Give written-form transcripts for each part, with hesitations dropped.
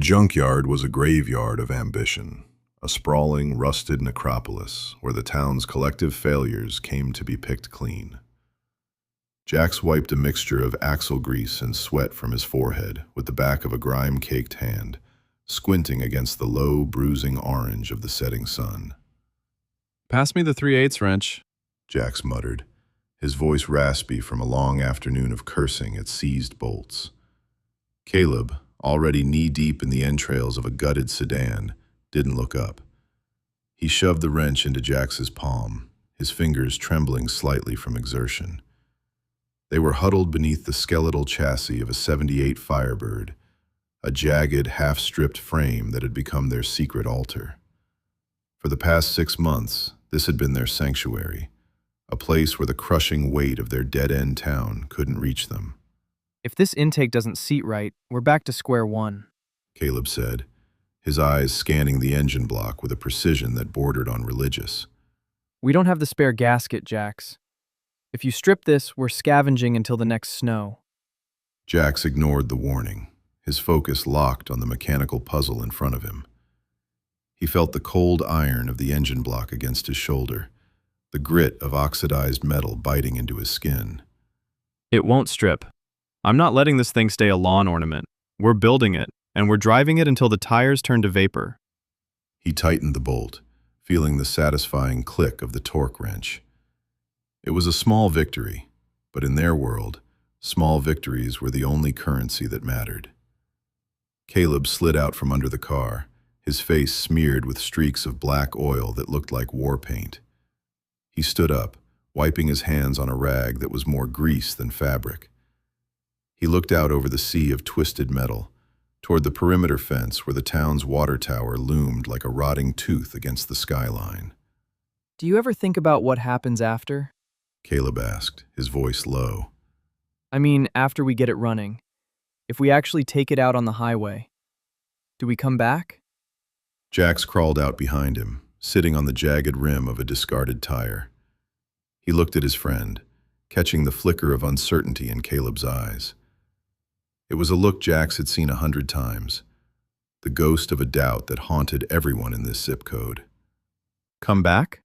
junkyard was a graveyard of ambition, a sprawling, rusted necropolis where the town's collective failures came to be picked clean. Jax wiped a mixture of axle grease and sweat from his forehead with the back of a grime-caked hand, squinting against the low, bruising orange of the setting sun. Pass me the 3/8 wrench. Jax muttered, his voice raspy from a long afternoon of cursing at seized bolts. Caleb, already knee-deep in the entrails of a gutted sedan, didn't look up. He shoved the wrench into Jax's palm, his fingers trembling slightly from exertion. They were huddled beneath the skeletal chassis of a '78 Firebird, a jagged, half-stripped frame that had become their secret altar. For the past 6 months, this had been their sanctuary, a place where the crushing weight of their dead-end town couldn't reach them. If this intake doesn't seat right, we're back to square one, Caleb said, his eyes scanning the engine block with a precision that bordered on religious. We don't have the spare gasket, Jax. If you strip this, we're scavenging until the next snow. Jax ignored the warning, his focus locked on the mechanical puzzle in front of him. He felt the cold iron of the engine block against his shoulder, the grit of oxidized metal biting into his skin. It won't strip. I'm not letting this thing stay a lawn ornament. We're building it, and we're driving it until the tires turn to vapor. He tightened the bolt, feeling the satisfying click of the torque wrench. It was a small victory, but in their world, small victories were the only currency that mattered. Caleb slid out from under the car, his face smeared with streaks of black oil that looked like war paint. He stood up, wiping his hands on a rag that was more grease than fabric. He looked out over the sea of twisted metal, toward the perimeter fence where the town's water tower loomed like a rotting tooth against the skyline. Do you ever think about what happens after? Caleb asked, his voice low. I mean, after we get it running. If we actually take it out on the highway. Do we come back? Jax crawled out behind him, sitting on the jagged rim of a discarded tire. He looked at his friend, catching the flicker of uncertainty in Caleb's eyes. It was a look Jax had seen 100 times, the ghost of a doubt that haunted everyone in this zip code. Come back?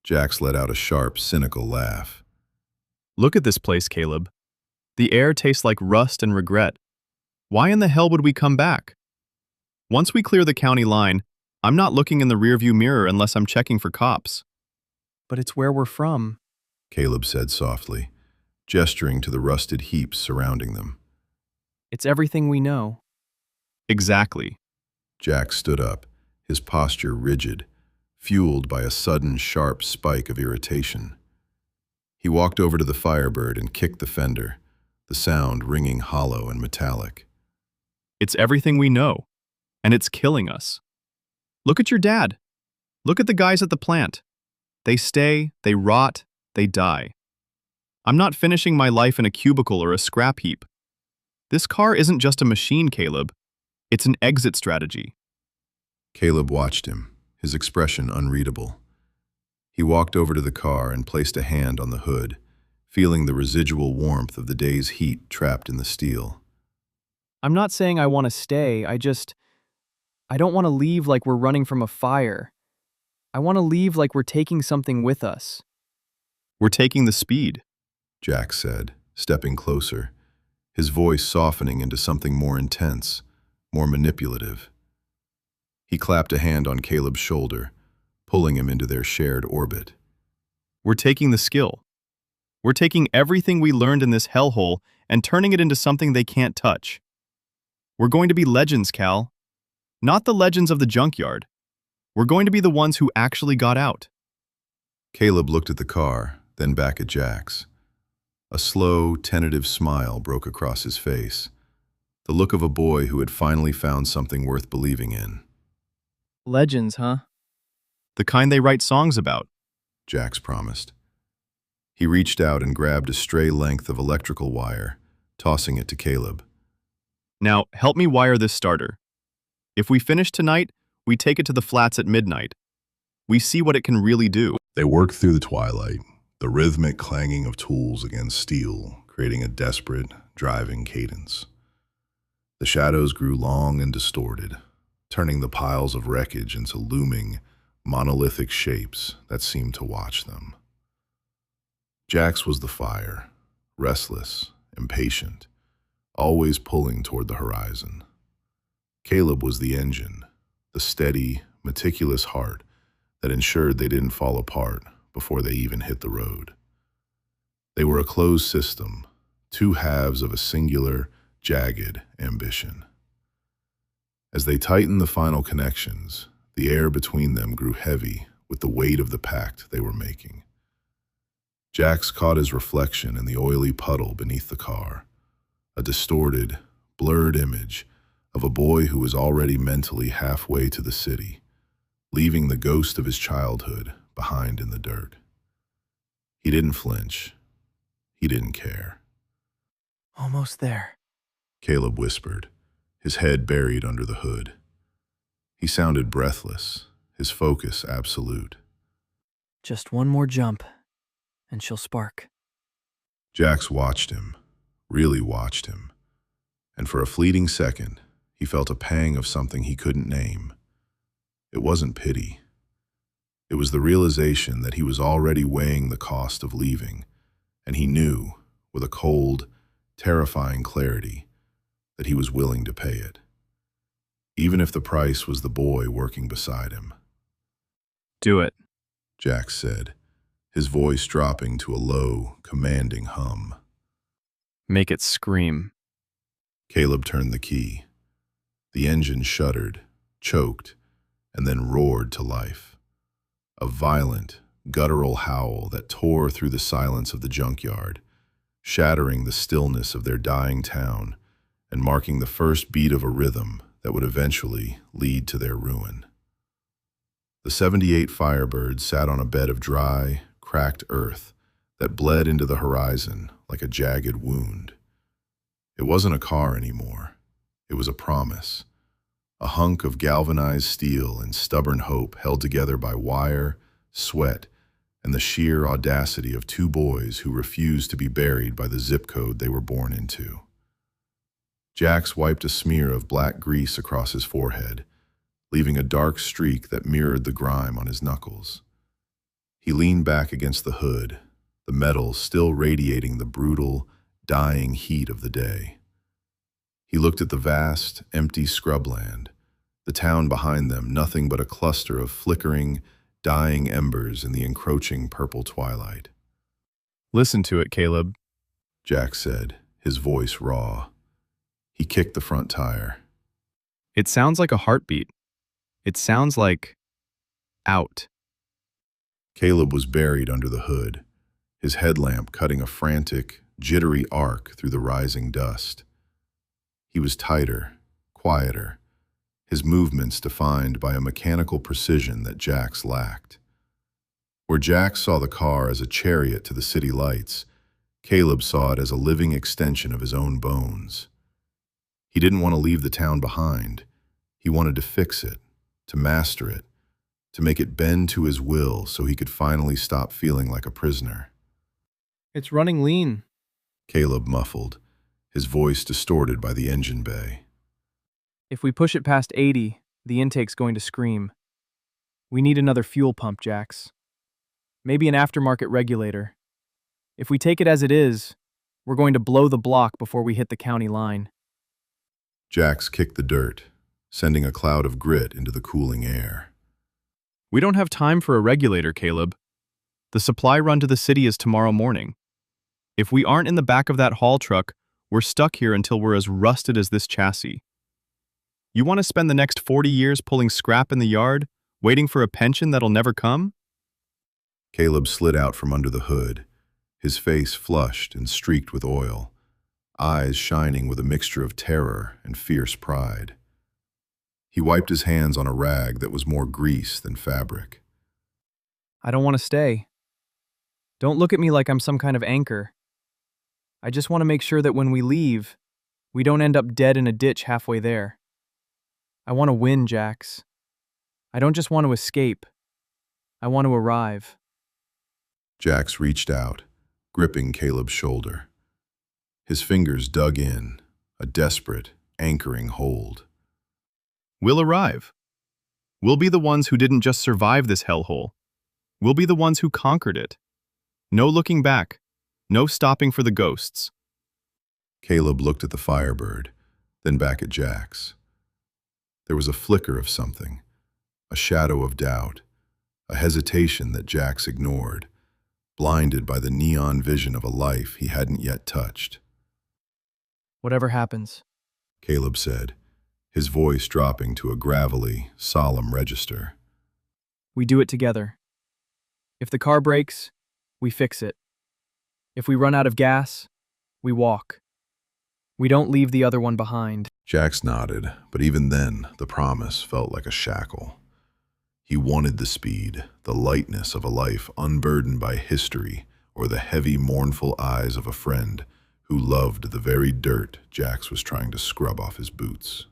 Jax let out a sharp, cynical laugh. Look at this place, Caleb. The air tastes like rust and regret. Why in the hell would we come back? Once we clear the county line, I'm not looking in the rearview mirror unless I'm checking for cops. But it's where we're from. Caleb said softly, gesturing to the rusted heaps surrounding them. It's everything we know. Exactly. Jax stood up, his posture rigid, fueled by a sudden, sharp spike of irritation. He walked over to the Firebird and kicked the fender, the sound ringing hollow and metallic. It's everything we know, and it's killing us. Look at your dad. Look at the guys at the plant. They stay, they rot, they die. I'm not finishing my life in a cubicle or a scrap heap. This car isn't just a machine, Caleb. It's an exit strategy. Caleb watched him, his expression unreadable. He walked over to the car and placed a hand on the hood, feeling the residual warmth of the day's heat trapped in the steel. I'm not saying I want to stay, I don't want to leave like we're running from a fire. I want to leave like we're taking something with us. We're taking the speed, Jax said, stepping closer, his voice softening into something more intense, more manipulative. He clapped a hand on Caleb's shoulder, pulling him into their shared orbit. We're taking the skill. We're taking everything we learned in this hellhole and turning it into something they can't touch. We're going to be legends, Cal. Not the legends of the junkyard. We're going to be the ones who actually got out. Caleb looked at the car, then back at Jax. A slow, tentative smile broke across his face, the look of a boy who had finally found something worth believing in. Legends, huh? The kind they write songs about, Jax promised. He reached out and grabbed a stray length of electrical wire, tossing it to Caleb. Now, help me wire this starter. If we finish tonight, we take it to the flats at midnight. We see what it can really do. They worked through the twilight, the rhythmic clanging of tools against steel, creating a desperate, driving cadence. The shadows grew long and distorted, turning the piles of wreckage into looming, monolithic shapes that seemed to watch them. Jax was the fire, restless, impatient, always pulling toward the horizon. Caleb was the engine, the steady, meticulous heart that ensured they didn't fall apart before they even hit the road. They were a closed system, two halves of a singular, jagged ambition. As they tightened the final connections, the air between them grew heavy with the weight of the pact they were making. Jax caught his reflection in the oily puddle beneath the car, a distorted, blurred image of a boy who was already mentally halfway to the city, leaving the ghost of his childhood behind in the dirt. He didn't flinch. He didn't care. Almost there. Caleb whispered, his head buried under the hood. He sounded breathless, his focus absolute. Just one more jump, and she'll spark. Jax watched him, really watched him, and for a fleeting second, he felt a pang of something he couldn't name. It wasn't pity. It was the realization that he was already weighing the cost of leaving, and he knew, with a cold, terrifying clarity, that he was willing to pay it, even if the price was the boy working beside him. Do it. Jax said, his voice dropping to a low, commanding hum. Make it scream. Caleb turned the key. The engine shuddered, choked, and then roared to life. A violent, guttural howl that tore through the silence of the junkyard, shattering the stillness of their dying town and marking the first beat of a rhythm that would eventually lead to their ruin. The 78 Firebird sat on a bed of dry, cracked earth that bled into the horizon like a jagged wound. It wasn't a car anymore. It was a promise, a hunk of galvanized steel and stubborn hope held together by wire, sweat, and the sheer audacity of two boys who refused to be buried by the zip code they were born into. Jax wiped a smear of black grease across his forehead, leaving a dark streak that mirrored the grime on his knuckles. He leaned back against the hood, the metal still radiating the brutal, dying heat of the day. He looked at the vast, empty scrubland, the town behind them nothing but a cluster of flickering, dying embers in the encroaching purple twilight. Listen to it, Caleb. Jax said, his voice raw. He kicked the front tire. It sounds like a heartbeat. It sounds like out. Caleb was buried under the hood, his headlamp cutting a frantic, jittery arc through the rising dust. He was tighter, quieter, his movements defined by a mechanical precision that Jax lacked. Where Jax saw the car as a chariot to the city lights, Caleb saw it as a living extension of his own bones. He didn't want to leave the town behind. He wanted to fix it, to master it, to make it bend to his will so he could finally stop feeling like a prisoner. It's running lean. Caleb muffled, his voice distorted by the engine bay. If we push it past 80, the intake's going to scream. We need another fuel pump, Jax. Maybe an aftermarket regulator. If we take it as it is, we're going to blow the block before we hit the county line. Jax kicked the dirt, sending a cloud of grit into the cooling air. We don't have time for a regulator, Caleb. The supply run to the city is tomorrow morning. If we aren't in the back of that haul truck, we're stuck here until we're as rusted as this chassis. You want to spend the next 40 years pulling scrap in the yard, waiting for a pension that'll never come? Caleb slid out from under the hood, his face flushed and streaked with oil, eyes shining with a mixture of terror and fierce pride. He wiped his hands on a rag that was more grease than fabric. I don't want to stay. Don't look at me like I'm some kind of anchor. I just want to make sure that when we leave, we don't end up dead in a ditch halfway there. I want to win, Jax. I don't just want to escape. I want to arrive. Jax reached out, gripping Caleb's shoulder. His fingers dug in, a desperate, anchoring hold. We'll arrive. We'll be the ones who didn't just survive this hellhole. We'll be the ones who conquered it. No looking back. No stopping for the ghosts. Caleb looked at the Firebird, then back at Jax. There was a flicker of something, a shadow of doubt, a hesitation that Jax ignored, blinded by the neon vision of a life he hadn't yet touched. Whatever happens, Caleb said, his voice dropping to a gravelly, solemn register. we do it together. If the car breaks, we fix it. If we run out of gas, we walk. We don't leave the other one behind. Jax nodded, but even then, the promise felt like a shackle. He wanted the speed, the lightness of a life unburdened by history or the heavy, mournful eyes of a friend who loved the very dirt Jax was trying to scrub off his boots.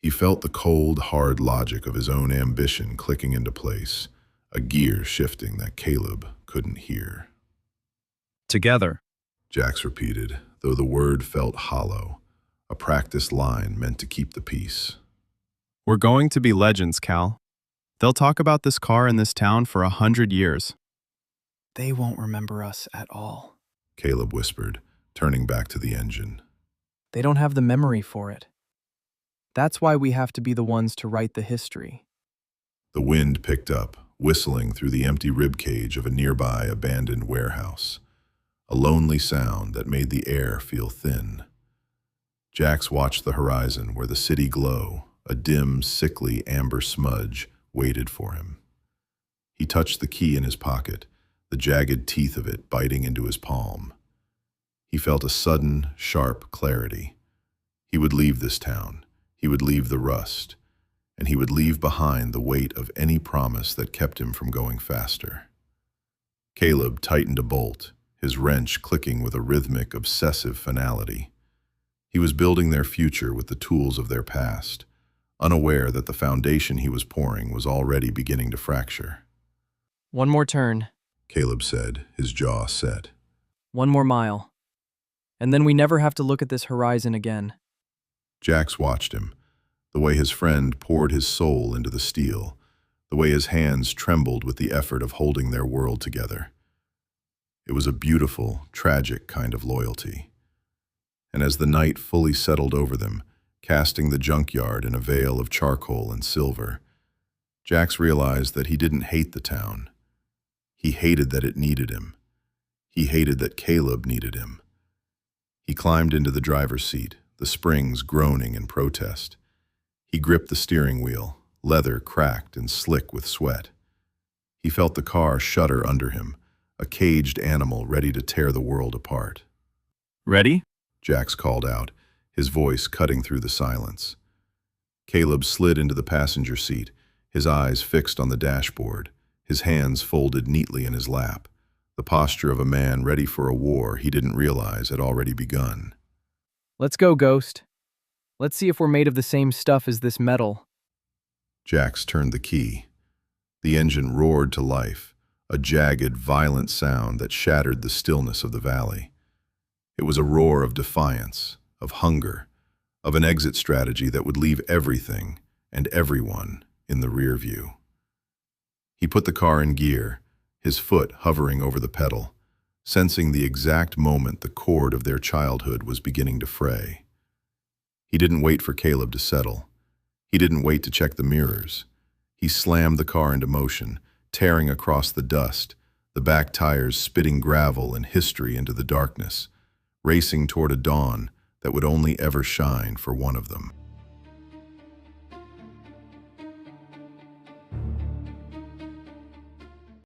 He felt the cold, hard logic of his own ambition clicking into place, a gear shifting that Caleb couldn't hear. Together. Jax repeated, though the word felt hollow, a practiced line meant to keep the peace. We're going to be legends, Cal. They'll talk about this car in this town for 100 years. They won't remember us at all. Caleb whispered, turning back to the engine. They don't have the memory for it. That's why we have to be the ones to write the history. The wind picked up, whistling through the empty ribcage of a nearby abandoned warehouse, a lonely sound that made the air feel thin. Jax watched the horizon where the city glow, a dim, sickly amber smudge, waited for him. He touched the key in his pocket, the jagged teeth of it biting into his palm. He felt a sudden, sharp clarity. He would leave this town. He would leave the rust, and he would leave behind the weight of any promise that kept him from going faster. Caleb tightened a bolt, his wrench clicking with a rhythmic, obsessive finality. He was building their future with the tools of their past, unaware that the foundation he was pouring was already beginning to fracture. One more turn. Caleb said, his jaw set. One more mile. And then we never have to look at this horizon again. Jax watched him, the way his friend poured his soul into the steel, the way his hands trembled with the effort of holding their world together. It was a beautiful, tragic kind of loyalty. And as the night fully settled over them, casting the junkyard in a veil of charcoal and silver, Jax realized that he didn't hate the town. He hated that it needed him. He hated that Caleb needed him. He climbed into the driver's seat, the springs groaning in protest. He gripped the steering wheel, leather cracked and slick with sweat. He felt the car shudder under him, a caged animal ready to tear the world apart. Ready? Jax called out, his voice cutting through the silence. Caleb slid into the passenger seat, his eyes fixed on the dashboard, his hands folded neatly in his lap, the posture of a man ready for a war he didn't realize had already begun. Let's go, Ghost. Let's see if we're made of the same stuff as this metal. Jax turned the key. The engine roared to life, a jagged, violent sound that shattered the stillness of the valley. It was a roar of defiance, of hunger, of an exit strategy that would leave everything and everyone in the rear view. He put the car in gear, his foot hovering over the pedal, sensing the exact moment the cord of their childhood was beginning to fray. He didn't wait for Caleb to settle. He didn't wait to check the mirrors. He slammed the car into motion, tearing across the dust, the back tires spitting gravel and history into the darkness, racing toward a dawn that would only ever shine for one of them.